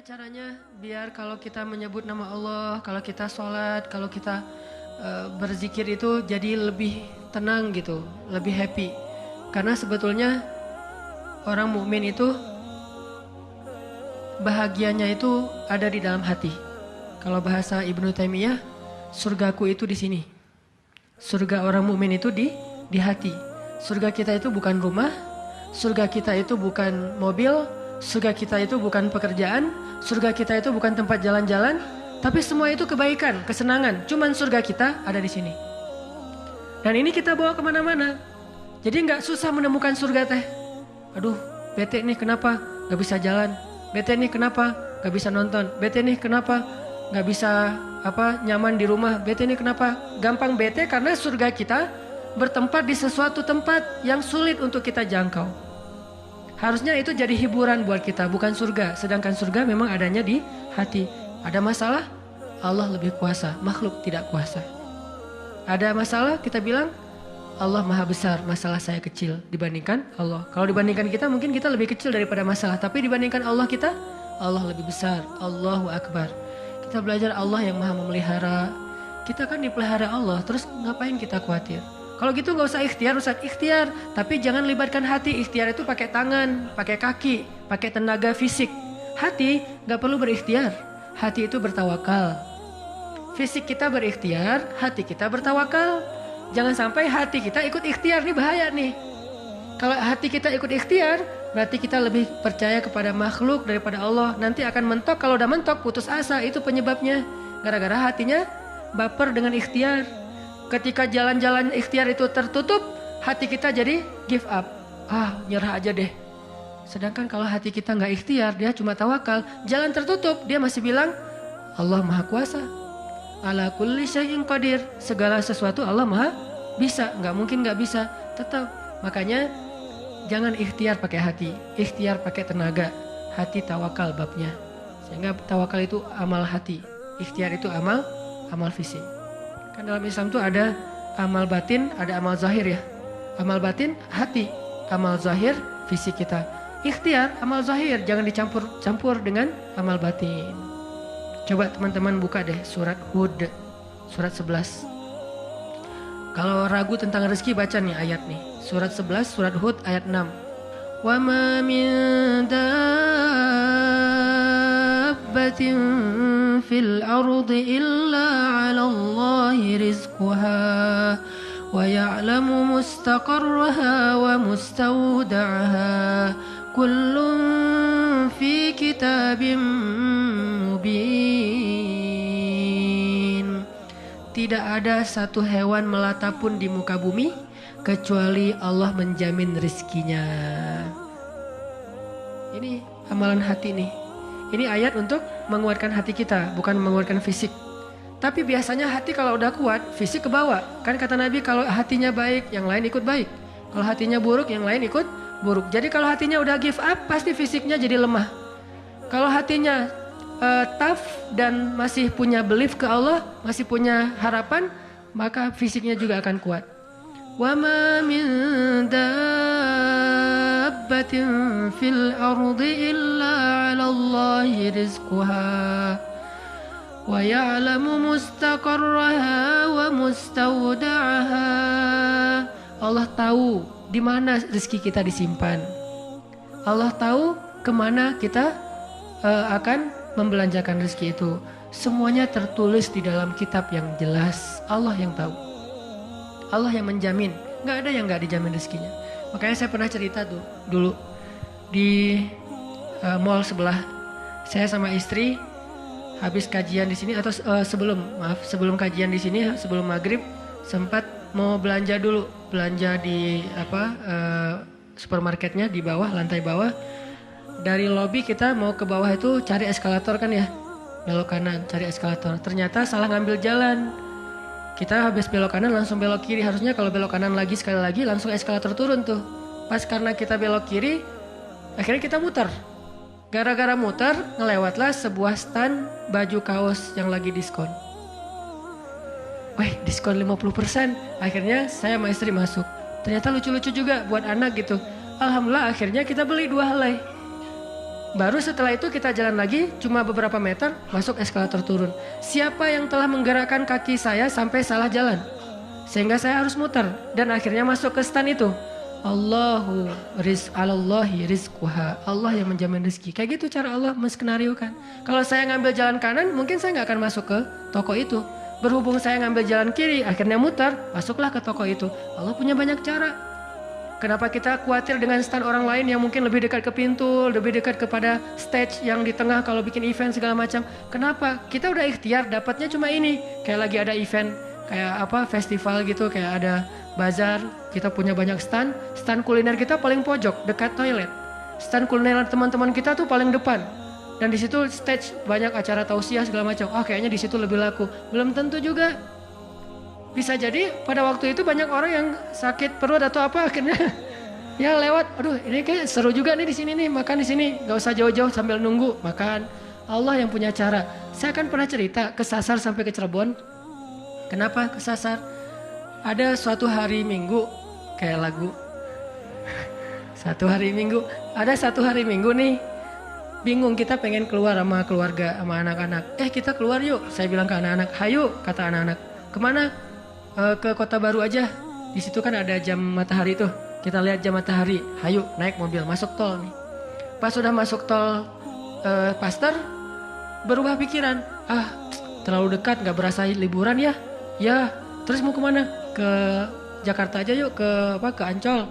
caranya biar kalau kita menyebut nama Allah, kalau kita sholat, kalau kita berzikir itu jadi lebih tenang gitu, lebih happy. Karena sebetulnya orang mukmin itu bahagianya itu ada di dalam hati. Kalau bahasa Ibnu Taimiyah, surgaku itu di sini. Surga orang mukmin itu di hati. Surga kita itu bukan rumah, surga kita itu bukan mobil, surga kita itu bukan pekerjaan, surga kita itu bukan tempat jalan-jalan, tapi semua itu kebaikan, kesenangan. Cuman surga kita ada di sini. Dan ini kita bawa kemana-mana. Jadi nggak susah menemukan surga teh. Aduh, bete nih kenapa nggak bisa jalan? Bete nih kenapa nggak bisa nonton? Bete nih kenapa nggak bisa nyaman di rumah? Bete nih kenapa gampang bete? Karena surga kita bertempat di sesuatu tempat yang sulit untuk kita jangkau. Harusnya itu jadi hiburan buat kita, bukan surga. Sedangkan surga memang adanya di hati. Ada masalah, Allah lebih kuasa, makhluk tidak kuasa. Ada masalah, kita bilang Allah maha besar, masalah saya kecil dibandingkan Allah. Kalau dibandingkan kita mungkin kita lebih kecil daripada masalah. Tapi dibandingkan Allah kita, Allah lebih besar. Allahu Akbar. Kita belajar Allah yang maha memelihara. Kita kan dipelihara Allah, terus ngapain kita khawatir? Kalau gitu gak usah ikhtiar, Ustaz, ikhtiar. Tapi jangan libatkan hati. Ikhtiar itu pakai tangan, pakai kaki, pakai tenaga fisik. Hati gak perlu berikhtiar. Hati itu bertawakal. Fisik kita berikhtiar, hati kita bertawakal. Jangan sampai hati kita ikut ikhtiar, ini bahaya nih. Kalau hati kita ikut ikhtiar, berarti kita lebih percaya kepada makhluk daripada Allah. Nanti akan mentok, kalau udah mentok putus asa, itu penyebabnya. Gara-gara hatinya baper dengan ikhtiar. Ketika jalan-jalan ikhtiar itu tertutup, hati kita jadi give up. Nyerah aja deh. Sedangkan kalau hati kita nggak ikhtiar, dia cuma tawakal. Jalan tertutup, dia masih bilang, Allah maha kuasa. Ala kulli syai'in qadir. Segala sesuatu Allah maha bisa. Nggak mungkin nggak bisa. Tetap. Makanya jangan ikhtiar pakai hati. Ikhtiar pakai tenaga. Hati tawakal babnya. Sehingga tawakal itu amal hati. Ikhtiar itu amal fisik. Kan dalam Islam tuh ada amal batin, ada amal zahir ya. Amal batin hati, amal zahir fisik kita. Ikhtiar amal zahir, jangan dicampur dengan amal batin. Coba teman-teman buka deh surat Hud, surat 11. Kalau ragu tentang rezeki baca nih ayat nih. Surat 11, surat Hud ayat 6. Wa ma min dabbatin fil ardi illa 'ala Allahi rizquha wa ya'lamu mustaqarraha wa mustawda'aha kullun fi kitabim mubin. Tidak ada satu hewan melata pun di muka bumi kecuali Allah menjamin rezekinya. Ini amalan hati nih. Ini ayat untuk menguatkan hati kita, bukan menguatkan fisik. Tapi biasanya hati kalau udah kuat, fisik ke bawah. Kan kata Nabi kalau hatinya baik, yang lain ikut baik. Kalau hatinya buruk, yang lain ikut buruk. Jadi kalau hatinya udah give up, pasti fisiknya jadi lemah. Kalau hatinya tough dan masih punya belief ke Allah, masih punya harapan, maka fisiknya juga akan kuat. Wa ma min dabbatin fil ardi illa 'ala Allahi rizquha wa ya'lamu mustaqarraha wa mustawda'aha. Allah tahu di mana rezeki kita disimpan. Allah tahu kemana kita akan membelanjakan rezeki itu. Semuanya tertulis di dalam kitab yang jelas. Allah yang tahu. Allah yang menjamin. Gak ada yang gak dijamin rezekinya. Makanya saya pernah cerita tuh dulu di mall sebelah. Saya sama istri habis kajian di sini atau sebelum kajian di sini, sebelum maghrib sempat mau belanja dulu. Belanja di supermarketnya di bawah, lantai bawah. Dari lobi kita mau ke bawah itu cari eskalator kan ya. Belok kanan cari eskalator. Ternyata salah ngambil jalan. Kita habis belok kanan langsung belok kiri. Harusnya kalau belok kanan lagi sekali lagi langsung eskalator turun tuh. Pas karena kita belok kiri, akhirnya kita muter. Gara-gara muter, ngelewatlah sebuah stand baju kaos yang lagi diskon. Wih, diskon 50%. Akhirnya saya sama istri masuk. Ternyata lucu-lucu juga buat anak gitu. Alhamdulillah akhirnya kita beli 2 helai. Baru setelah itu kita jalan lagi cuma beberapa meter masuk eskalator turun. Siapa yang telah menggerakkan kaki saya sampai salah jalan? Sehingga saya harus muter dan akhirnya masuk ke stand itu. Alallahi rizquha. Allah yang menjamin rezeki. Kayak gitu cara Allah menskenariokan. Kalau saya ngambil jalan kanan mungkin saya nggak akan masuk ke toko itu. Berhubung saya ngambil jalan kiri akhirnya muter, masuklah ke toko itu. Allah punya banyak cara. Kenapa kita khawatir dengan stand orang lain yang mungkin lebih dekat ke pintu, lebih dekat kepada stage yang di tengah kalau bikin event segala macam. Kenapa? Kita udah ikhtiar dapatnya cuma ini. Kayak lagi ada event, kayak apa festival gitu, kayak ada bazar. Kita punya banyak stand. Stand kuliner kita paling pojok, dekat toilet. Stand kuliner teman-teman kita tuh paling depan. Dan di situ stage banyak acara tausiah segala macam. Oh kayaknya di situ lebih laku. Belum tentu juga. Bisa jadi pada waktu itu banyak orang yang sakit perut atau apa akhirnya ya lewat. Aduh ini kayak seru juga nih di sini nih, makan di sini, nggak usah jauh-jauh sambil nunggu makan. Allah yang punya cara. Saya kan pernah cerita kesasar sampai ke Cirebon. Kenapa kesasar? Ada suatu hari Minggu kayak lagu. Ada satu hari Minggu nih. Bingung kita pengen keluar sama keluarga sama anak-anak. Kita keluar yuk. Saya bilang ke anak-anak, "Hayo," kata anak-anak. "Kemana?" "Ke Kota Baru aja. Di situ kan ada jam matahari tuh. Kita lihat jam matahari. Hayu naik mobil masuk tol nih." Pas sudah masuk tol Paster, berubah pikiran. Terlalu dekat nggak berasa liburan ya. Ya, terus mau kemana? Ke Jakarta aja yuk, ke Ancol.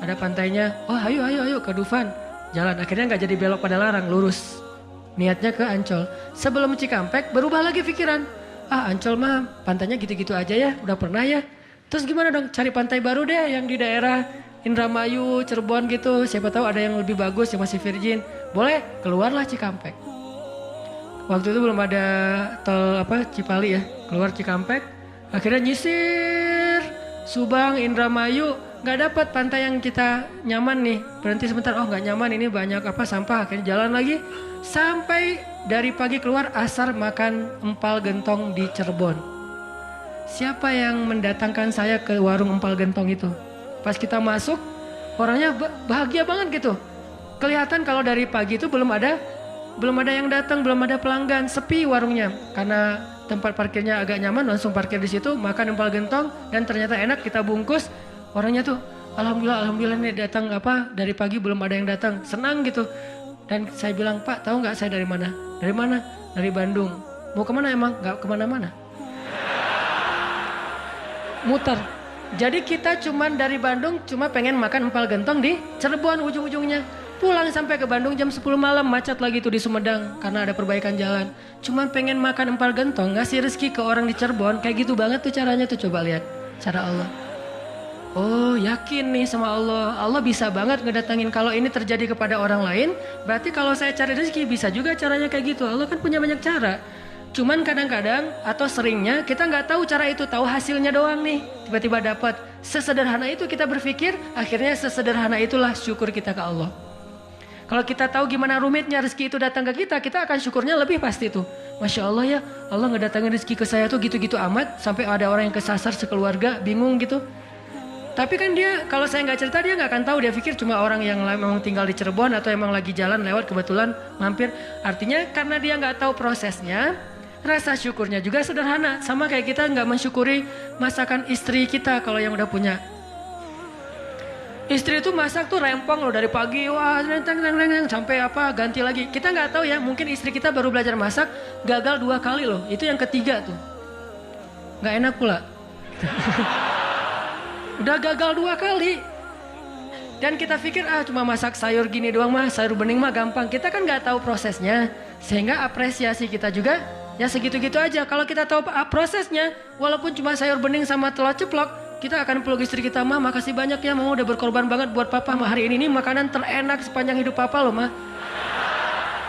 Ada pantainya. Oh ayo ke Dufan. Jalan akhirnya nggak jadi belok pada larang, lurus. Niatnya ke Ancol. Sebelum Cikampek berubah lagi pikiran. Ancol mah pantainya gitu-gitu aja ya, udah pernah ya. Terus gimana dong, cari pantai baru deh yang di daerah Indramayu, Cirebon gitu. Siapa tahu ada yang lebih bagus yang masih virgin. Boleh, keluarlah Cikampek. Waktu itu belum ada tol Cipali ya, keluar Cikampek. Akhirnya nyisir Subang, Indramayu, nggak dapat pantai yang kita nyaman nih. Berhenti sebentar, nggak nyaman ini banyak sampah. Akhirnya jalan lagi sampai dari pagi keluar asar makan empal gentong di Cirebon. Siapa yang mendatangkan saya ke warung empal gentong itu? Pas kita masuk, orangnya bahagia banget gitu. Kelihatan kalau dari pagi itu belum ada yang datang, belum ada pelanggan, sepi warungnya. Karena tempat parkirnya agak nyaman, langsung parkir di situ, makan empal gentong dan ternyata enak, kita bungkus. Orangnya tuh, alhamdulillah nih datang dari pagi belum ada yang datang, senang gitu. Dan saya bilang, "Pak, tahu nggak saya dari mana?" "Dari mana?" "Dari Bandung." "Mau kemana emang?" "Nggak kemana-mana." Muter. Jadi kita dari Bandung cuma pengen makan empal gentong di Cirebon ujung-ujungnya. Pulang sampai ke Bandung jam 10 malam, macet lagi tuh di Sumedang karena ada perbaikan jalan. Cuma pengen makan empal gentong, ngasih rezeki ke orang di Cirebon. Kayak gitu banget tuh caranya tuh, coba lihat cara Allah. Oh yakin nih sama Allah. Allah bisa banget ngedatangin. Kalau ini terjadi kepada orang lain, berarti kalau saya cari rezeki bisa juga caranya kayak gitu. Allah kan punya banyak cara. Cuman kadang-kadang atau seringnya kita nggak tahu cara itu, tahu hasilnya doang nih. Tiba-tiba dapat. Sesederhana itu kita berpikir, akhirnya sesederhana itulah syukur kita ke Allah. Kalau kita tahu gimana rumitnya rezeki itu datang ke kita, kita akan syukurnya lebih pasti tuh. Masya Allah ya, Allah ngedatangin rezeki ke saya tuh gitu-gitu amat. Sampai ada orang yang kesasar sekeluarga, bingung gitu. Tapi kan dia, kalau saya nggak cerita dia nggak akan tahu. Dia pikir cuma orang yang memang tinggal di Cirebon atau emang lagi jalan lewat kebetulan mampir. Artinya karena dia nggak tahu prosesnya, rasa syukurnya juga sederhana. Sama kayak kita nggak mensyukuri masakan istri kita kalau yang udah punya. Istri itu masak tuh rempong loh dari pagi, wah sampai ganti lagi. Kita nggak tahu ya, mungkin istri kita baru belajar masak, gagal 2 kali loh. Itu yang ketiga tuh, nggak enak pula. Udah gagal 2 kali. Dan kita pikir cuma masak sayur gini doang mah, sayur bening mah gampang. Kita kan nggak tahu prosesnya, sehingga apresiasi kita juga ya segitu-gitu aja. Kalau kita tahu prosesnya, walaupun cuma sayur bening sama telur ceplok, kita akan peluk istri kita, "Mah makasih banyak ya, Mama udah berkorban banget buat Papa. Mah hari ini makanan terenak sepanjang hidup Papa loh, Mah."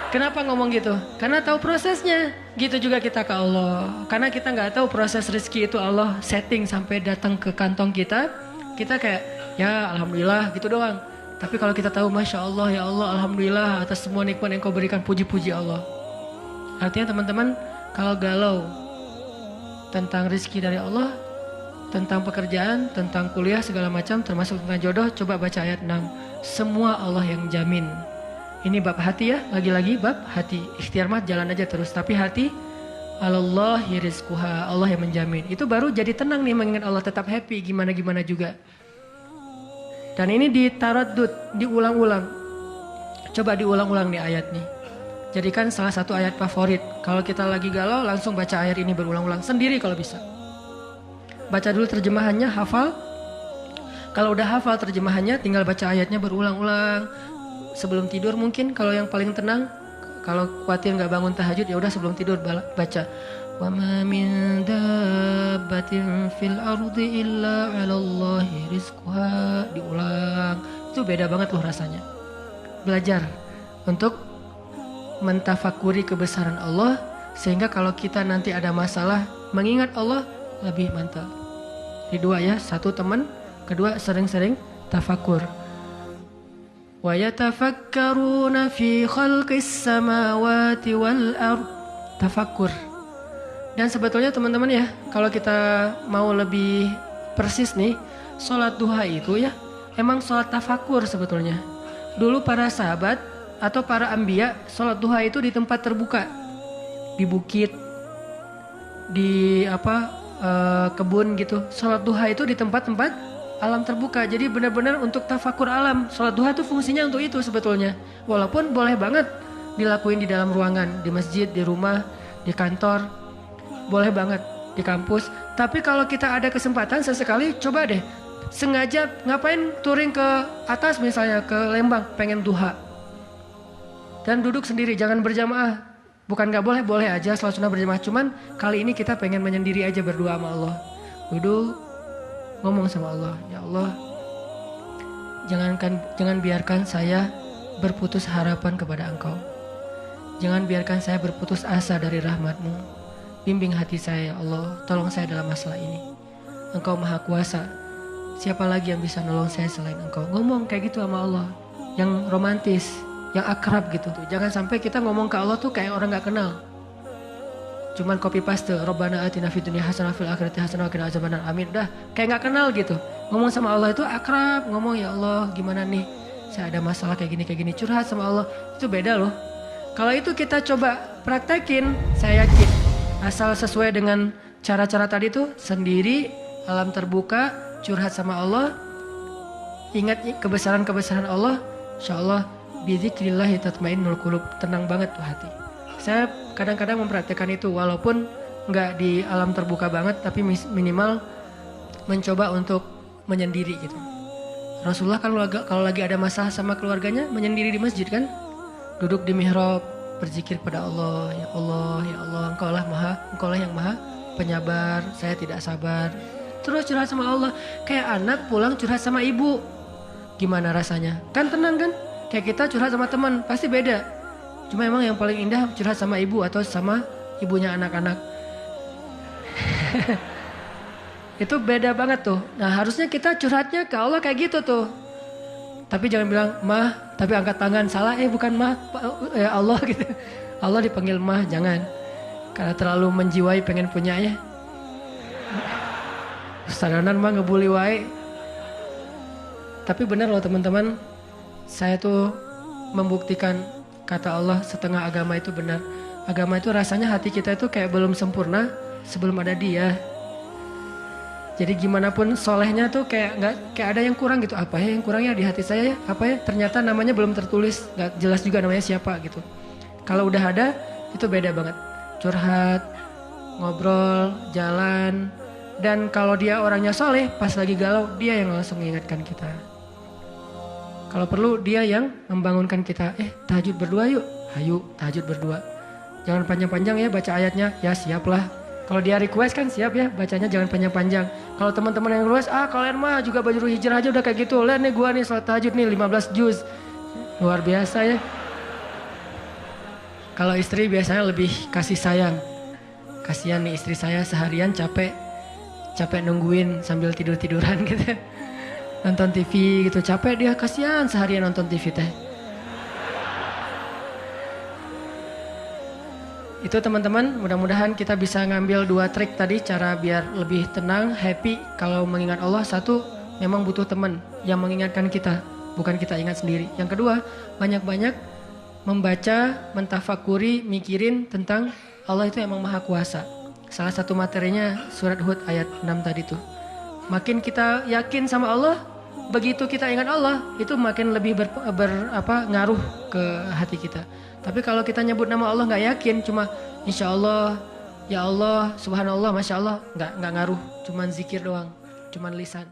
Kenapa ngomong gitu? Karena tahu prosesnya. Gitu juga kita ke Allah. Karena kita nggak tahu proses rezeki itu Allah setting sampai datang ke kantong kita. Kita kayak ya alhamdulillah gitu doang. Tapi kalau kita tahu Masya Allah ya Allah alhamdulillah atas semua nikmat yang kau berikan, puji-puji Allah. Artinya teman-teman kalau galau tentang rezeki dari Allah, tentang pekerjaan, tentang kuliah segala macam termasuk tentang jodoh, coba baca ayat 6. Semua Allah yang jamin. Ini bab hati ya, lagi-lagi bab hati. Ikhtiar mah jalan aja terus, tapi hati Allahi rizquha, Allah yang menjamin. Itu baru jadi tenang nih mengingat Allah, tetap happy gimana-gimana juga. Dan ini ditaraddud, diulang-ulang. Coba diulang-ulang nih ayat nih. Jadikan salah satu ayat favorit. Kalau kita lagi galau langsung baca ayat ini berulang-ulang sendiri kalau bisa. Baca dulu terjemahannya, hafal. Kalau udah hafal terjemahannya tinggal baca ayatnya berulang-ulang. Sebelum tidur mungkin kalau yang paling tenang. Kalau khawatir nggak bangun tahajud ya udah sebelum tidur baca. Wa ma min dabbatin fil ardi illa 'alallahi rizquha. Diulang. Itu beda banget loh rasanya. Belajar untuk mentafakuri kebesaran Allah sehingga kalau kita nanti ada masalah mengingat Allah lebih mantap. Ini dua ya, satu teman, kedua sering-sering tafakur. Wa yatafakkaruna fi khalqis samawati wal ard. Tafakur. Dan sebetulnya teman-teman ya, kalau kita mau lebih persis nih, sholat duha itu ya emang sholat tafakur sebetulnya. Dulu para sahabat atau para anbiya sholat duha itu di tempat terbuka, di bukit, di kebun gitu. Sholat duha itu di tempat-tempat alam terbuka. Jadi benar-benar untuk tafakur alam. Sholat duha itu fungsinya untuk itu sebetulnya. Walaupun boleh banget dilakuin di dalam ruangan, di masjid, di rumah, di kantor. Boleh banget di kampus. Tapi kalau kita ada kesempatan sesekali coba deh. Sengaja ngapain touring ke atas misalnya ke Lembang pengen duha. Dan duduk sendiri, jangan berjamaah. Bukan gak boleh, boleh aja sholat sunnah berjamaah. Cuman kali ini kita pengen menyendiri aja berdua sama Allah. Duduk, ngomong sama Allah, ya Allah, jangan biarkan saya berputus harapan kepada Engkau. Jangan biarkan saya berputus asa dari rahmat-Mu. Bimbing hati saya ya Allah, tolong saya dalam masalah ini. Engkau maha kuasa, siapa lagi yang bisa nolong saya selain Engkau. Ngomong kayak gitu sama Allah, yang romantis, yang akrab gitu. Jangan sampai kita ngomong ke Allah tuh kayak orang gak kenal. Cuman copy paste, Rabbana atina fid dunya hasanah fil akhirati hasanah wa qina azabannar. Amin. Udah kayak nggak kenal gitu. Ngomong sama Allah itu akrab, ngomong ya Allah, gimana nih? Saya ada masalah kayak gini, curhat sama Allah. Itu beda loh. Kalau itu kita coba praktekin, saya yakin asal sesuai dengan cara-cara tadi tuh sendiri, alam terbuka, curhat sama Allah, ingat kebesaran-kebesaran Allah, insyaallah bidzikrillah tatmainnul qulub, tenang banget tuh hati. Saya kadang-kadang mempraktekkan itu walaupun nggak di alam terbuka banget tapi minimal mencoba untuk menyendiri gitu. Rasulullah kalau lagi ada masalah sama keluarganya menyendiri di masjid kan, duduk di mihrab berzikir pada Allah, ya Allah, ya Allah, Engkau lah yang maha penyabar, saya tidak sabar. Terus curhat sama Allah, kayak anak pulang curhat sama ibu, gimana rasanya? Kan tenang kan? Kayak kita curhat sama teman pasti beda. Cuma emang yang paling indah curhat sama ibu atau sama ibunya anak-anak. Itu beda banget tuh. Nah harusnya kita curhatnya ke Allah kayak gitu tuh. Tapi jangan bilang mah, tapi angkat tangan salah. Bukan mah, ya Allah gitu. Allah dipanggil mah, jangan. Karena terlalu menjiwai pengen punyanya. Sadanan mah ngebully wae. Tapi benar loh teman-teman. Saya tuh membuktikan kata Allah setengah agama itu benar. Agama itu rasanya hati kita itu kayak belum sempurna sebelum ada Dia. Jadi gimana pun solehnya tuh kayak ada yang kurang gitu. Apa ya yang kurangnya di hati saya ya? Apa ya? Ternyata namanya belum tertulis, nggak jelas juga namanya siapa gitu. Kalau udah ada itu beda banget. Curhat, ngobrol, jalan, dan kalau dia orangnya soleh pas lagi galau dia yang langsung mengingatkan kita. Kalau perlu dia yang membangunkan kita, tahajud berdua yuk, ayo tahajud berdua. Jangan panjang-panjang ya baca ayatnya, ya siap lah. Kalau dia request kan siap ya, bacanya jangan panjang-panjang. Kalau teman-teman yang request, kalian mah juga baju hijrah aja udah kayak gitu. Lihat nih gua nih salat tahajud nih 15 juz. Luar biasa ya. Kalau istri biasanya lebih kasih sayang. Kasihan nih istri saya seharian capek nungguin sambil tidur-tiduran gitu. Nonton TV gitu, capek dia, kasihan seharian nonton TV teh. Itu teman-teman, mudah-mudahan kita bisa ngambil 2 trik tadi cara biar lebih tenang, happy kalau mengingat Allah. Satu, memang butuh teman yang mengingatkan kita, bukan kita ingat sendiri. Yang kedua, banyak-banyak membaca, mentafakuri, mikirin tentang Allah itu emang maha kuasa. Salah satu materinya surat Hud ayat 6 tadi tuh. Makin kita yakin sama Allah, begitu kita ingat Allah, itu makin lebih ngaruh ke hati kita. Tapi kalau kita nyebut nama Allah nggak yakin, cuma insya Allah, ya Allah, subhanallah, masya Allah, nggak ngaruh, cuman zikir doang, cuman lisan.